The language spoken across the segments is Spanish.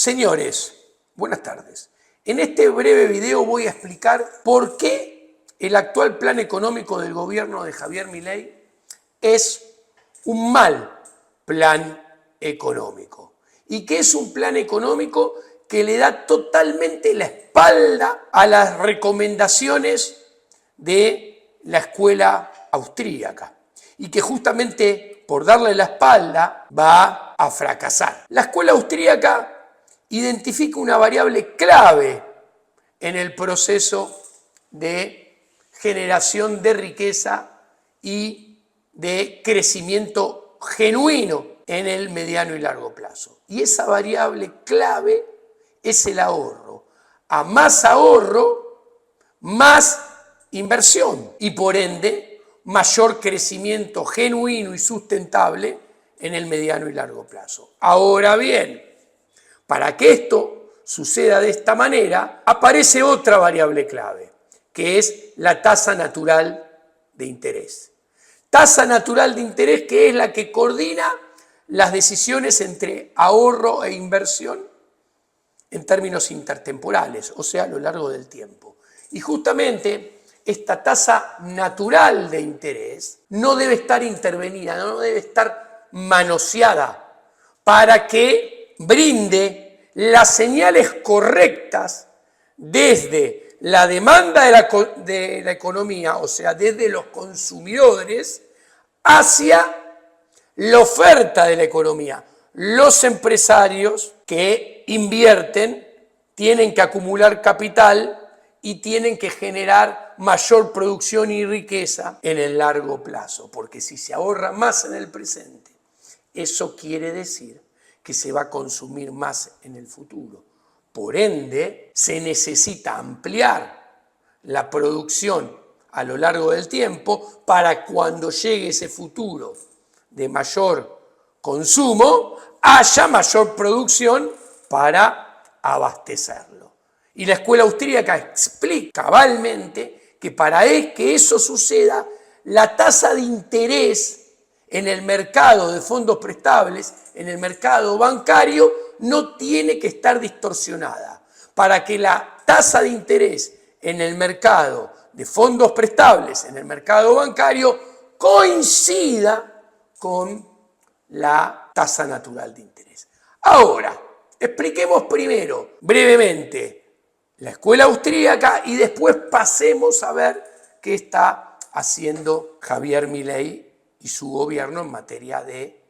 Señores, buenas tardes. En este breve video voy a explicar por qué el actual plan económico del gobierno de Javier Milei es un mal plan económico y que es un plan económico que le da totalmente la espalda a las recomendaciones de la escuela austríaca y que justamente por darle la espalda va a fracasar. La escuela austríaca identifica una variable clave en el proceso de generación de riqueza y de crecimiento genuino en el mediano y largo plazo. Y esa variable clave es el ahorro. A más ahorro, más inversión y por ende mayor crecimiento genuino y sustentable en el mediano y largo plazo. Ahora bien, para que esto suceda de esta manera, aparece otra variable clave, que es la tasa natural de interés. Tasa natural de interés que es la que coordina las decisiones entre ahorro e inversión en términos intertemporales, o sea, a lo largo del tiempo. Y justamente esta tasa natural de interés no debe estar intervenida, no debe estar manoseada para que brinde las señales correctas desde la demanda de la economía, o sea, desde los consumidores, hacia la oferta de la economía. Los empresarios que invierten tienen que acumular capital y tienen que generar mayor producción y riqueza en el largo plazo, porque si se ahorra más en el presente, eso quiere decir que se va a consumir más en el futuro. Por ende, se necesita ampliar la producción a lo largo del tiempo para cuando llegue ese futuro de mayor consumo, haya mayor producción para abastecerlo. Y la escuela austríaca explica cabalmente que para que eso suceda, la tasa de interés en el mercado de fondos prestables, en el mercado bancario, no tiene que estar distorsionada. Para que la tasa de interés en el mercado de fondos prestables, en el mercado bancario, coincida con la tasa natural de interés. Ahora, expliquemos primero, brevemente, la escuela austríaca y después pasemos a ver qué está haciendo Javier Milei y su gobierno en materia de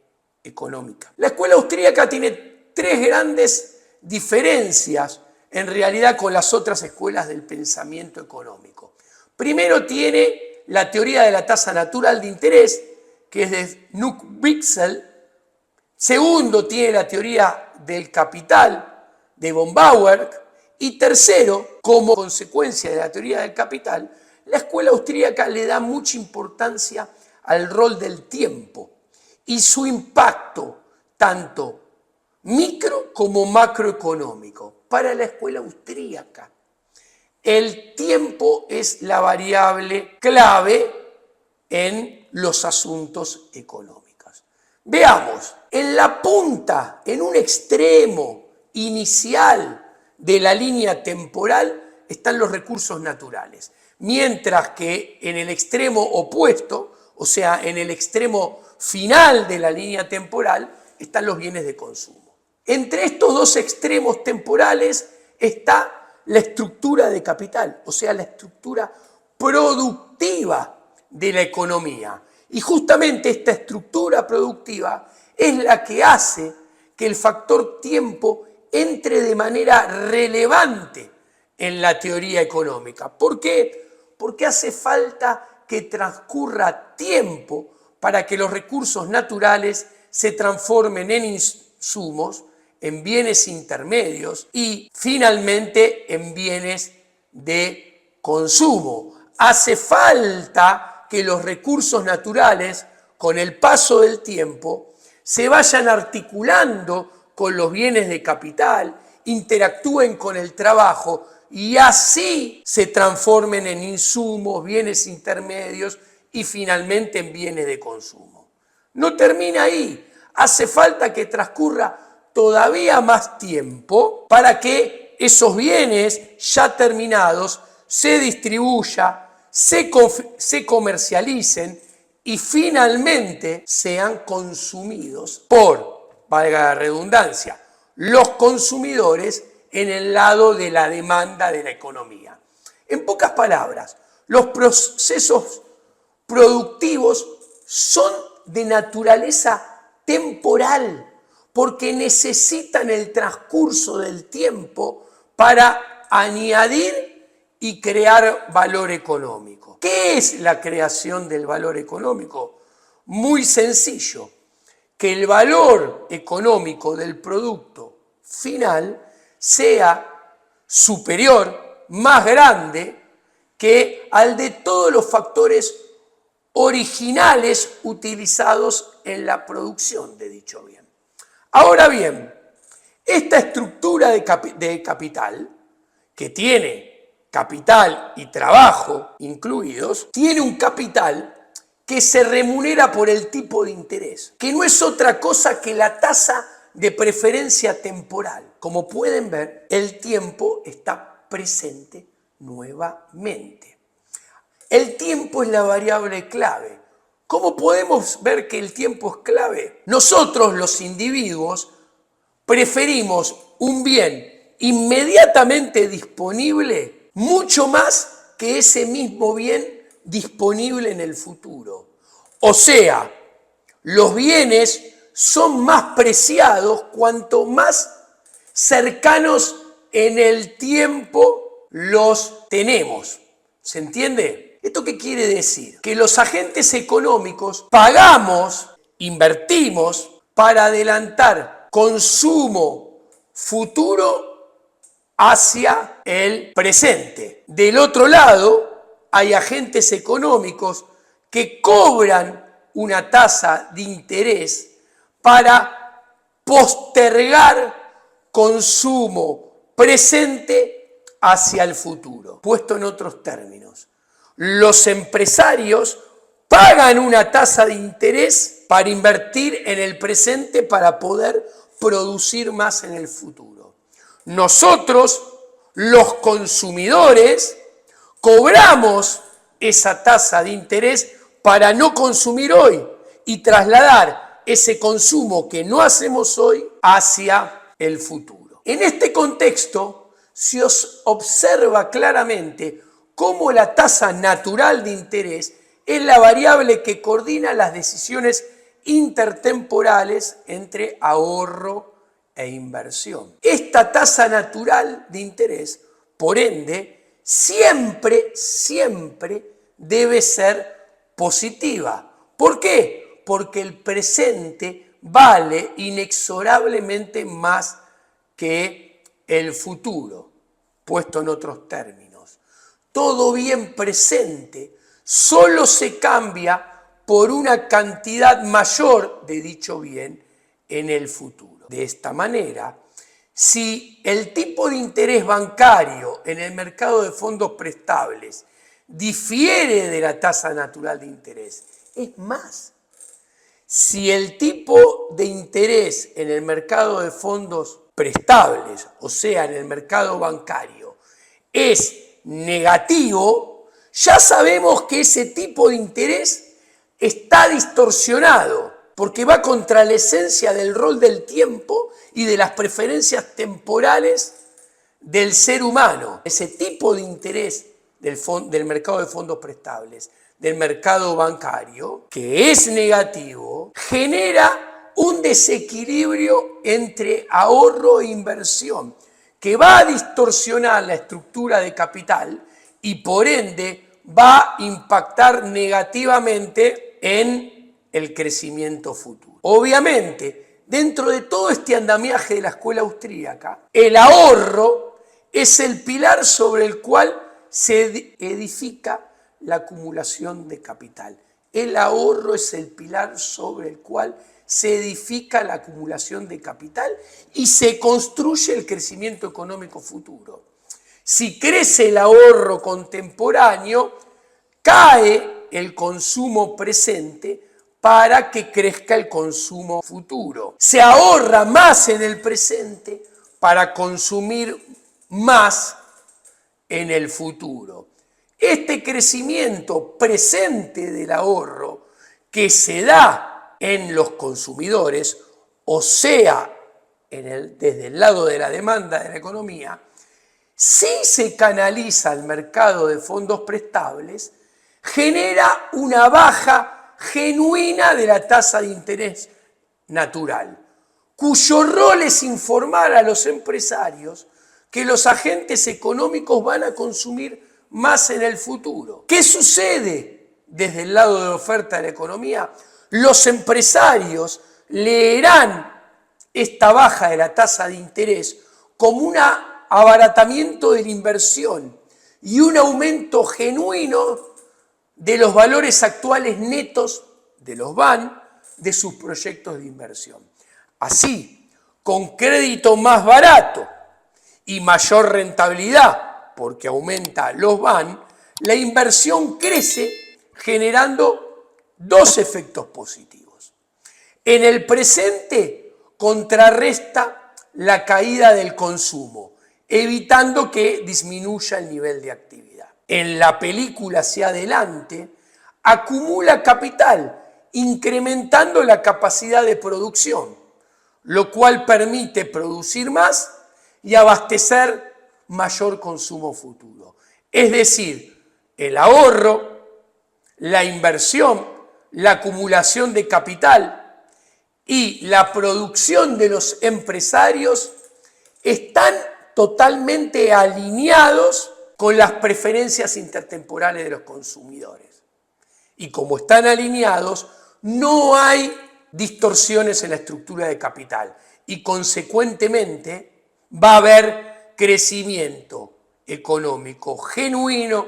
económica. La escuela austríaca tiene tres grandes diferencias en realidad con las otras escuelas del pensamiento económico. Primero tiene la teoría de la tasa natural de interés, que es de Knuth-Wicksell. Segundo, tiene la teoría del capital de von Bauer. Y tercero, como consecuencia de la teoría del capital, la escuela austríaca le da mucha importancia al rol del tiempo y su impacto tanto micro como macroeconómico. Para la escuela austríaca, el tiempo es la variable clave en los asuntos económicos. Veamos, en la punta, en un extremo inicial de la línea temporal están los recursos naturales, mientras que en el extremo opuesto, o sea, en el extremo final de la línea temporal, están los bienes de consumo. Entre estos dos extremos temporales está la estructura de capital, o sea, la estructura productiva de la economía. Y justamente esta estructura productiva es la que hace que el factor tiempo entre de manera relevante en la teoría económica. ¿Por qué? Porque hace falta que transcurra tiempo para que los recursos naturales se transformen en insumos, en bienes intermedios y finalmente en bienes de consumo. Hace falta que los recursos naturales, con el paso del tiempo, se vayan articulando con los bienes de capital, interactúen con el trabajo y así se transformen en insumos, bienes intermedios y finalmente en bienes de consumo. No termina ahí, hace falta que transcurra todavía más tiempo para que esos bienes ya terminados se distribuyan, se comercialicen y finalmente sean consumidos por, valga la redundancia, los consumidores en el lado de la demanda de la economía. En pocas palabras, los procesos productivos son de naturaleza temporal, porque necesitan el transcurso del tiempo para añadir y crear valor económico. ¿Qué es la creación del valor económico? Muy sencillo, que el valor económico del producto final sea superior, más grande, que al de todos los factores originales utilizados en la producción de dicho bien. Ahora bien, esta estructura de capital, que tiene capital y trabajo incluidos, tiene un capital que se remunera por el tipo de interés, que no es otra cosa que la tasa de preferencia temporal. Como pueden ver, el tiempo está presente nuevamente. El tiempo es la variable clave. ¿Cómo podemos ver que el tiempo es clave? Nosotros, los individuos, preferimos un bien inmediatamente disponible mucho más que ese mismo bien disponible en el futuro. O sea, los bienes son más preciados cuanto más cercanos en el tiempo los tenemos. ¿Se entiende? ¿Esto qué quiere decir? Que los agentes económicos pagamos, invertimos para adelantar consumo futuro hacia el presente. Del otro lado, hay agentes económicos que cobran una tasa de interés para postergar consumo presente hacia el futuro. Puesto en otros términos, los empresarios pagan una tasa de interés para invertir en el presente para poder producir más en el futuro. Nosotros, los consumidores, cobramos esa tasa de interés para no consumir hoy y trasladar ese consumo que no hacemos hoy hacia el futuro. En este contexto, se observa claramente cómo la tasa natural de interés es la variable que coordina las decisiones intertemporales entre ahorro e inversión. Esta tasa natural de interés, por ende, siempre debe ser positiva. ¿Por qué? Porque el presente vale inexorablemente más que el futuro. Puesto en otros términos, todo bien presente solo se cambia por una cantidad mayor de dicho bien en el futuro. De esta manera, si el tipo de interés bancario en el mercado de fondos prestables difiere de la tasa natural de interés, es más, si el tipo de interés en el mercado de fondos prestables, o sea, en el mercado bancario, es negativo, ya sabemos que ese tipo de interés está distorsionado, porque va contra la esencia del rol del tiempo y de las preferencias temporales del ser humano. Ese tipo de interés del mercado de fondos prestables, del mercado bancario, que es negativo, genera un desequilibrio entre ahorro e inversión que va a distorsionar la estructura de capital y por ende va a impactar negativamente en el crecimiento futuro. Obviamente, dentro de todo este andamiaje de la escuela austríaca, el ahorro es el pilar sobre el cual se edifica la acumulación de capital. El ahorro es el pilar sobre el cual se edifica la acumulación de capital y se construye el crecimiento económico futuro. Si crece el ahorro contemporáneo, cae el consumo presente para que crezca el consumo futuro. Se ahorra más en el presente para consumir más en el futuro. Este crecimiento presente del ahorro que se da en los consumidores, o sea, desde el lado de la demanda de la economía, si se canaliza al mercado de fondos prestables, genera una baja genuina de la tasa de interés natural, cuyo rol es informar a los empresarios que los agentes económicos van a consumir más en el futuro. ¿Qué sucede desde el lado de la oferta de la economía? Los empresarios leerán esta baja de la tasa de interés como un abaratamiento de la inversión y un aumento genuino de los valores actuales netos de los BAN de sus proyectos de inversión. Así, con crédito más barato y mayor rentabilidad, porque aumenta los BAN, la inversión crece generando dos efectos positivos. En el presente contrarresta la caída del consumo, evitando que disminuya el nivel de actividad. En la película hacia adelante, acumula capital, incrementando la capacidad de producción, lo cual permite producir más y abastecer mayor consumo futuro. Es decir, el ahorro, la inversión, la acumulación de capital y la producción de los empresarios están totalmente alineados con las preferencias intertemporales de los consumidores. Y como están alineados, no hay distorsiones en la estructura de capital y consecuentemente va a haber crecimiento económico genuino,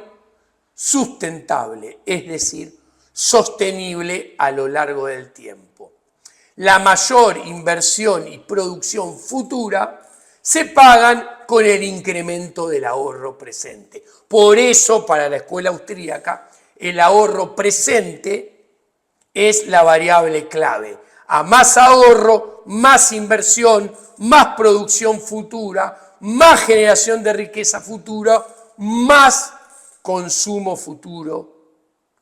sustentable, es decir, sostenible a lo largo del tiempo. La mayor inversión y producción futura se pagan con el incremento del ahorro presente. Por eso, para la escuela austríaca, el ahorro presente es la variable clave. A más ahorro, más inversión, más producción futura, más generación de riqueza futura, más consumo futuro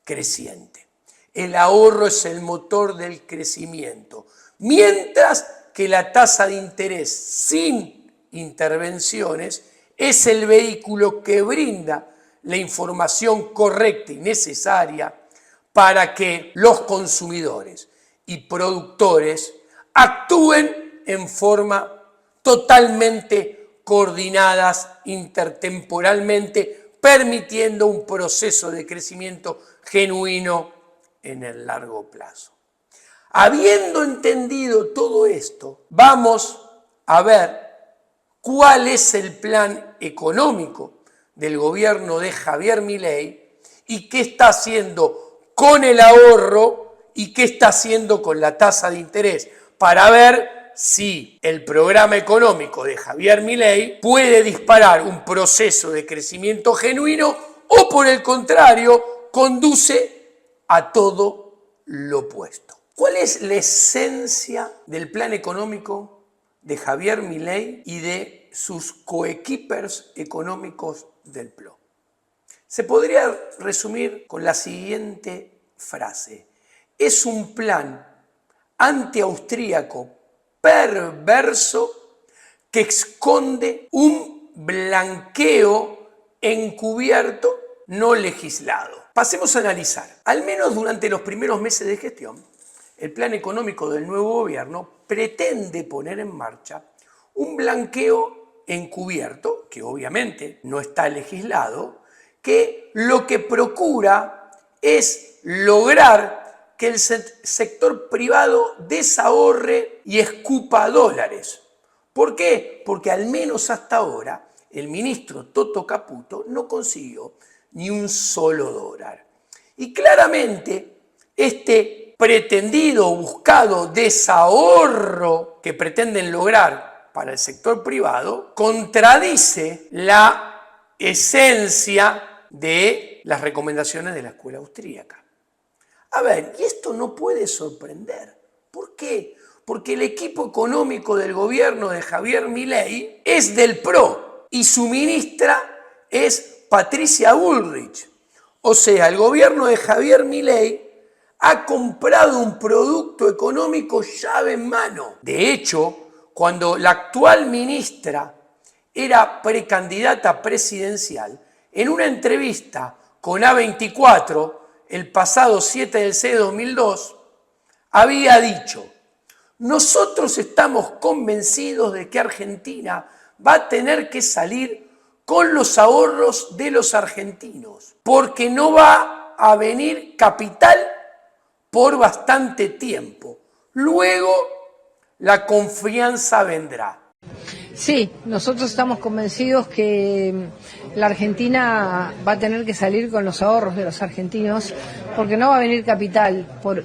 creciente. El ahorro es el motor del crecimiento, mientras que la tasa de interés sin intervenciones es el vehículo que brinda la información correcta y necesaria para que los consumidores y productores actúen en forma totalmente coordinadas intertemporalmente, permitiendo un proceso de crecimiento genuino en el largo plazo. Habiendo entendido todo esto, vamos a ver cuál es el plan económico del gobierno de Javier Milei y qué está haciendo con el ahorro y qué está haciendo con la tasa de interés, para ver si el programa económico de Javier Milei puede disparar un proceso de crecimiento genuino o, por el contrario, conduce a todo lo opuesto. ¿Cuál es la esencia del plan económico de Javier Milei y de sus coequippers económicos del PLO? Se podría resumir con la siguiente frase: es un plan antiaustríaco perverso que esconde un blanqueo encubierto no legislado. Pasemos a analizar. Al menos durante los primeros meses de gestión, el plan económico del nuevo gobierno pretende poner en marcha un blanqueo encubierto, que obviamente no está legislado, que lo que procura es lograr que el sector privado desahorre y escupa dólares. ¿Por qué? Porque al menos hasta ahora el ministro Toto Caputo no consiguió ni un solo dólar. Y claramente este pretendido o buscado desahorro que pretenden lograr para el sector privado contradice la esencia de las recomendaciones de la escuela austríaca. A ver, y esto no puede sorprender. ¿Por qué? Porque el equipo económico del gobierno de Javier Milei es del PRO y su ministra es Patricia Bullrich. O sea, el gobierno de Javier Milei ha comprado un producto económico llave en mano. De hecho, cuando la actual ministra era precandidata presidencial, en una entrevista con A24, el pasado 7 del 6 de 2002, había dicho: nosotros estamos convencidos de que Argentina va a tener que salir con los ahorros de los argentinos, porque no va a venir capital por bastante tiempo. Luego, la confianza vendrá. Sí, nosotros estamos convencidos que la Argentina va a tener que salir con los ahorros de los argentinos, porque no va a venir capital por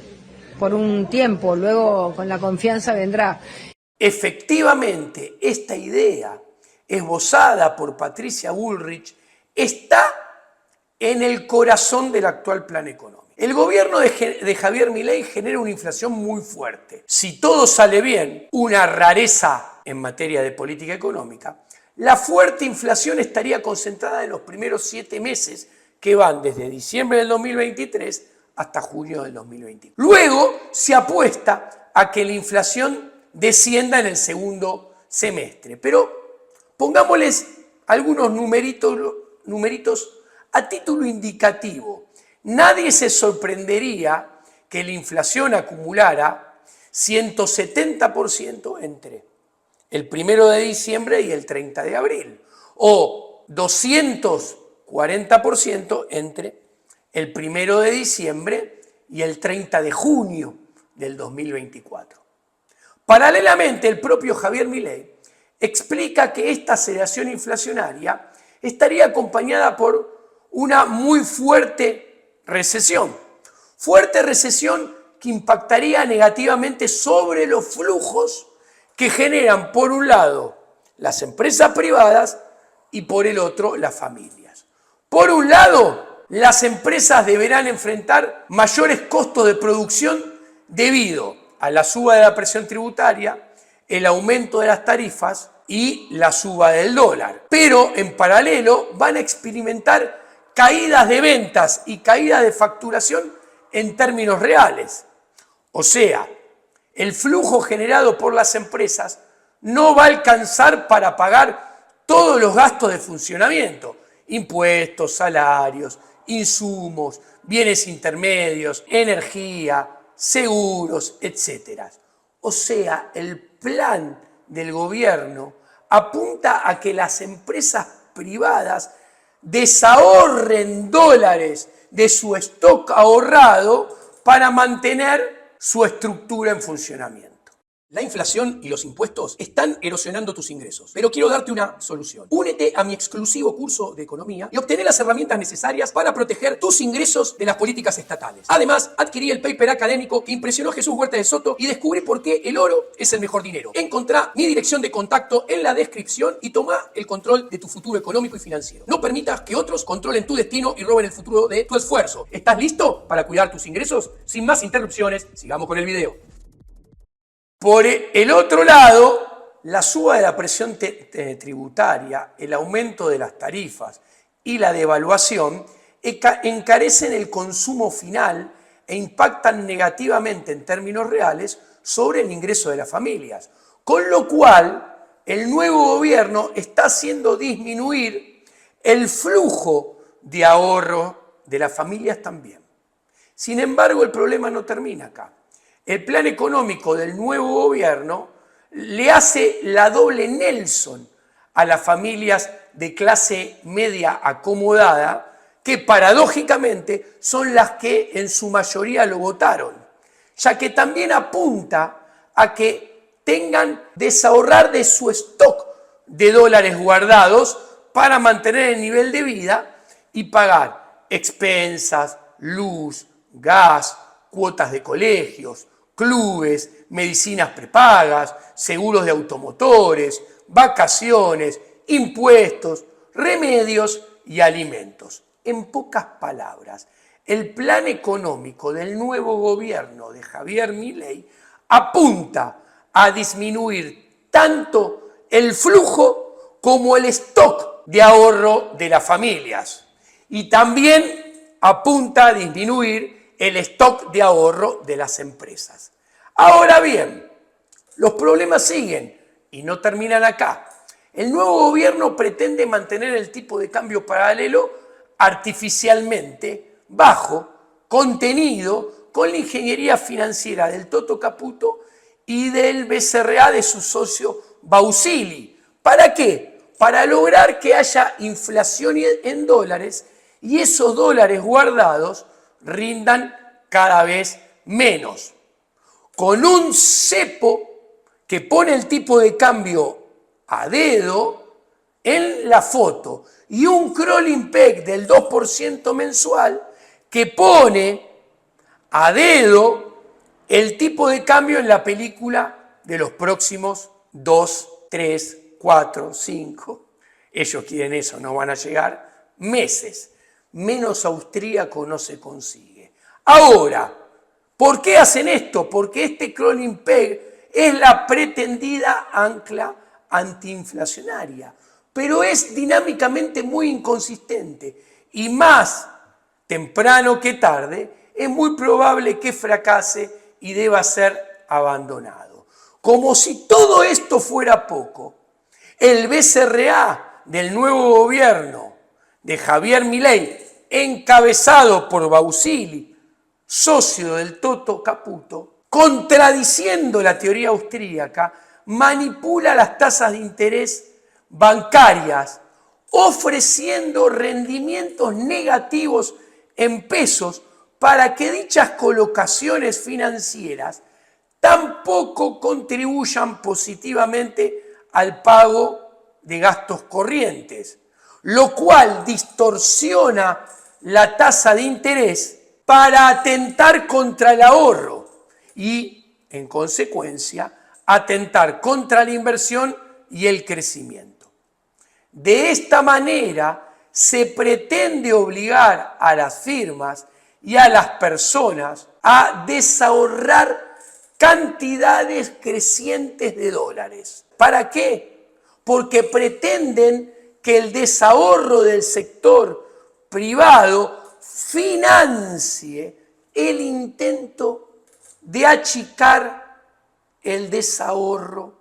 un tiempo, luego con la confianza vendrá. Efectivamente, esta idea, esbozada por Patricia Bullrich, está en el corazón del actual plan económico. El gobierno de Javier Milei genera una inflación muy fuerte. Si todo sale bien, una rareza en materia de política económica, la fuerte inflación estaría concentrada en los primeros 7 meses que van desde diciembre del 2023 hasta junio del 2024. Luego se apuesta a que la inflación descienda en el segundo semestre. Pero pongámosles algunos numeritos a título indicativo. Nadie se sorprendería que la inflación acumulara 170% entre el 1 de diciembre y el 30 de abril, o 240% entre el 1 de diciembre y el 30 de junio del 2024. Paralelamente, el propio Javier Milei explica que esta aceleración inflacionaria estaría acompañada por una muy fuerte recesión que impactaría negativamente sobre los flujos que generan, por un lado, las empresas privadas y por el otro, las familias. Por un lado, las empresas deberán enfrentar mayores costos de producción debido a la suba de la presión tributaria, el aumento de las tarifas y la suba del dólar. Pero, en paralelo, van a experimentar caídas de ventas y caídas de facturación en términos reales. O sea, el flujo generado por las empresas no va a alcanzar para pagar todos los gastos de funcionamiento: impuestos, salarios, insumos, bienes intermedios, energía, seguros, etc. O sea, el plan del gobierno apunta a que las empresas privadas desahorren dólares de su stock ahorrado para mantener su estructura en funcionamiento. La inflación y los impuestos están erosionando tus ingresos, pero quiero darte una solución. Únete a mi exclusivo curso de economía y obtener las herramientas necesarias para proteger tus ingresos de las políticas estatales. Además, adquirí el paper académico que impresionó a Jesús Huerta de Soto y descubrí por qué el oro es el mejor dinero. Encontrá mi dirección de contacto en la descripción y toma el control de tu futuro económico y financiero. No permitas que otros controlen tu destino y roben el futuro de tu esfuerzo. ¿Estás listo para cuidar tus ingresos? Sin más interrupciones, sigamos con el video. Por el otro lado, la suba de la presión tributaria, el aumento de las tarifas y la devaluación encarecen el consumo final e impactan negativamente en términos reales sobre el ingreso de las familias. Con lo cual, el nuevo gobierno está haciendo disminuir el flujo de ahorro de las familias también. Sin embargo, el problema no termina acá. El plan económico del nuevo gobierno le hace la doble Nelson a las familias de clase media acomodada, que paradójicamente son las que en su mayoría lo votaron, ya que también apunta a que tengan desahorrar de su stock de dólares guardados para mantener el nivel de vida y pagar expensas, luz, gas, cuotas de colegios, clubes, medicinas prepagas, seguros de automotores, vacaciones, impuestos, remedios y alimentos. En pocas palabras, El plan económico del nuevo gobierno de Javier Milei apunta a disminuir tanto el flujo como el stock de ahorro de las familias y también apunta a disminuir el stock de ahorro de las empresas. Ahora bien, los problemas siguen y no terminan acá. El nuevo gobierno pretende mantener el tipo de cambio paralelo artificialmente bajo, contenido con la ingeniería financiera del Toto Caputo y del BCRA de su socio Bausili. ¿Para qué? Para lograr que haya inflación en dólares y esos dólares guardados rindan cada vez menos. Con un cepo que pone el tipo de cambio a dedo en la foto y un crawling peg del 2% mensual que pone a dedo el tipo de cambio en la película de los próximos 2, 3, 4, 5. Ellos quieren eso, no van a llegar meses. Menos austríaco no se consigue. Ahora, ¿por qué hacen esto? Porque este crawling peg es la pretendida ancla antiinflacionaria, pero es dinámicamente muy inconsistente y más temprano que tarde es muy probable que fracase y deba ser abandonado. Como si todo esto fuera poco, el BCRA del nuevo gobierno de Javier Milei, encabezado por Bausili, socio del Toto Caputo, contradiciendo la teoría austríaca, manipula las tasas de interés bancarias, ofreciendo rendimientos negativos en pesos para que dichas colocaciones financieras tampoco contribuyan positivamente al pago de gastos corrientes, lo cual distorsiona la tasa de interés para atentar contra el ahorro y, en consecuencia, atentar contra la inversión y el crecimiento. De esta manera, se pretende obligar a las firmas y a las personas a desahorrar cantidades crecientes de dólares. ¿Para qué? Porque pretenden que el desahorro del sector privado financie el intento de achicar el desahorro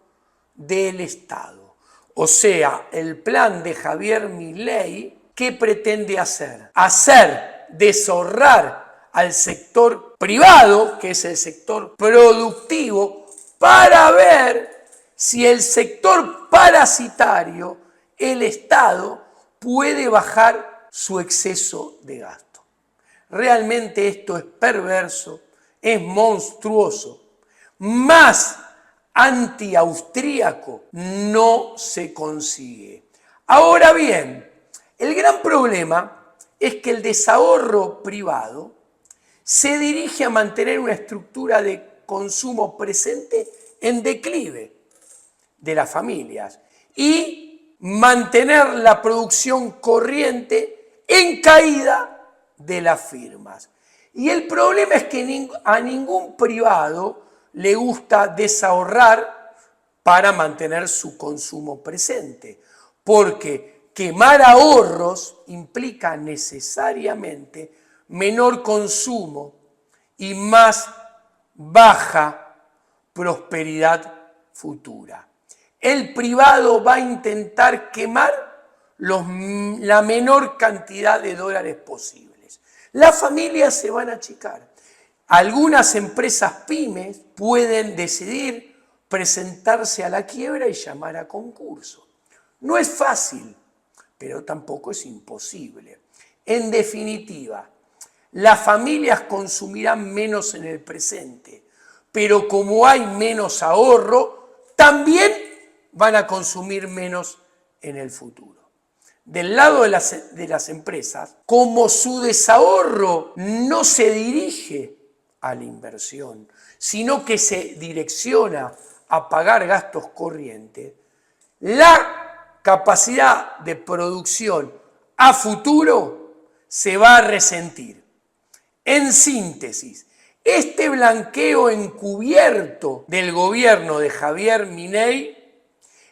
del Estado. O sea, el plan de Javier Milei, ¿qué pretende hacer? Hacer deshorrar al sector privado, que es el sector productivo, para ver si el sector parasitario, el Estado, puede bajar su exceso de gasto. Realmente esto es perverso, es monstruoso. Más anti-austríaco no se consigue. Ahora bien, el gran problema es que el desahorro privado se dirige a mantener una estructura de consumo presente en declive de las familias y mantener la producción corriente en caída de las firmas. Y el problema es que a ningún privado le gusta desahorrar para mantener su consumo presente, porque quemar ahorros implica necesariamente menor consumo y más baja prosperidad futura. El privado va a intentar quemar la menor cantidad de dólares posibles. Las familias se van a achicar. Algunas empresas pymes pueden decidir presentarse a la quiebra y llamar a concurso. No es fácil, pero tampoco es imposible. En definitiva, las familias consumirán menos en el presente, pero como hay menos ahorro, también van a consumir menos en el futuro. Del lado de las empresas, como su desahorro no se dirige a la inversión, sino que se direcciona a pagar gastos corrientes, la capacidad de producción a futuro se va a resentir. En síntesis, este blanqueo encubierto del gobierno de Javier Milei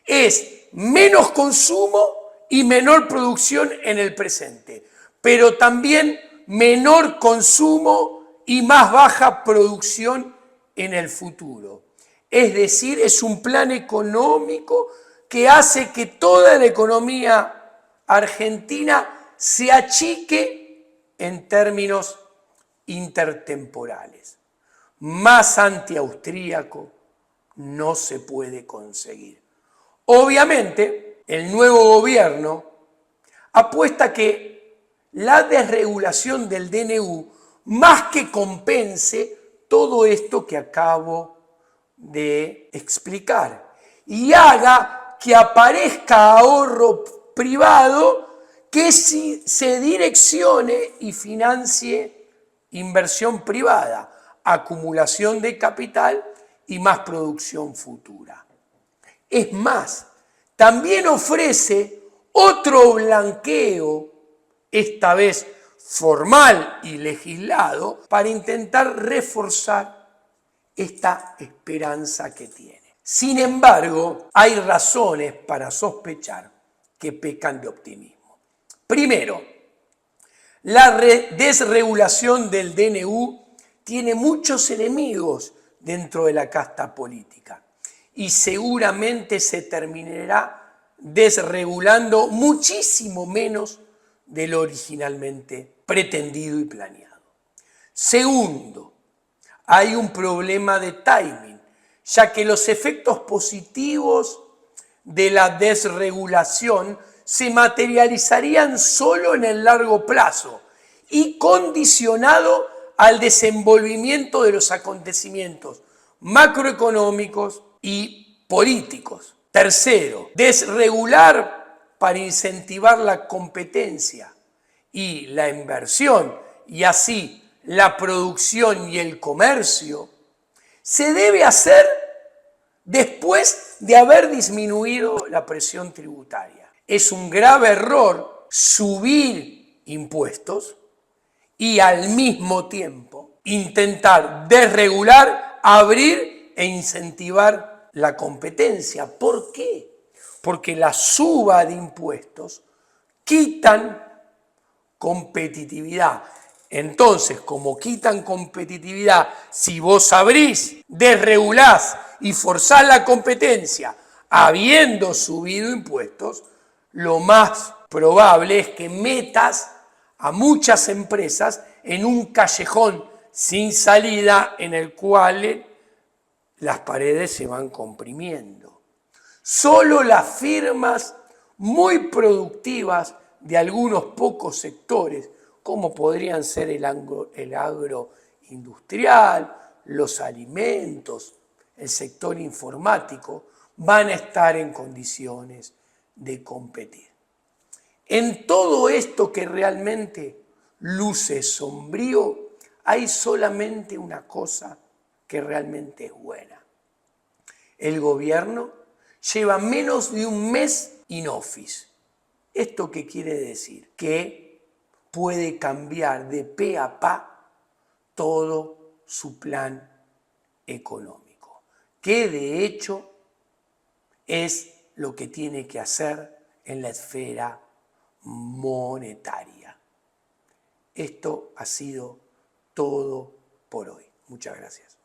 es menos consumo y menor producción en el presente, pero también menor consumo y más baja producción en el futuro. Es decir, es un plan económico que hace que toda la economía argentina se achique en términos intertemporales. Más antiaustríaco no se puede conseguir. Obviamente, el nuevo gobierno apuesta que la desregulación del DNU más que compense todo esto que acabo de explicar y haga que aparezca ahorro privado que se direccione y financie inversión privada, acumulación de capital y más producción futura. Es más, también ofrece otro blanqueo, esta vez formal y legislado, para intentar reforzar esta esperanza que tiene. Sin embargo, hay razones para sospechar que pecan de optimismo. Primero, la desregulación del DNU tiene muchos enemigos dentro de la casta política y seguramente se terminará desregulando muchísimo menos de lo originalmente pretendido y planeado. Segundo, hay un problema de timing, ya que los efectos positivos de la desregulación se materializarían solo en el largo plazo y condicionado al desenvolvimiento de los acontecimientos macroeconómicos y políticos. Tercero, desregular para incentivar la competencia y la inversión y así la producción y el comercio se debe hacer después de haber disminuido la presión tributaria. Es un grave error subir impuestos y al mismo tiempo intentar desregular, abrir e incentivar la competencia. ¿Por qué? Porque la suba de impuestos quitan competitividad. Entonces, como quitan competitividad, si vos abrís, desregulás y forzás la competencia habiendo subido impuestos, lo más probable es que metas a muchas empresas en un callejón sin salida en el cual las paredes se van comprimiendo. Solo las firmas muy productivas de algunos pocos sectores, como podrían ser el agroindustrial, los alimentos, el sector informático, van a estar en condiciones de competir. En todo esto que realmente luce sombrío, hay solamente una cosa que realmente es buena. El gobierno lleva menos de un mes in office. ¿Esto qué quiere decir? Que puede cambiar de pe a pa todo su plan económico, que de hecho es lo que tiene que hacer en la esfera monetaria. Esto ha sido todo por hoy. Muchas gracias.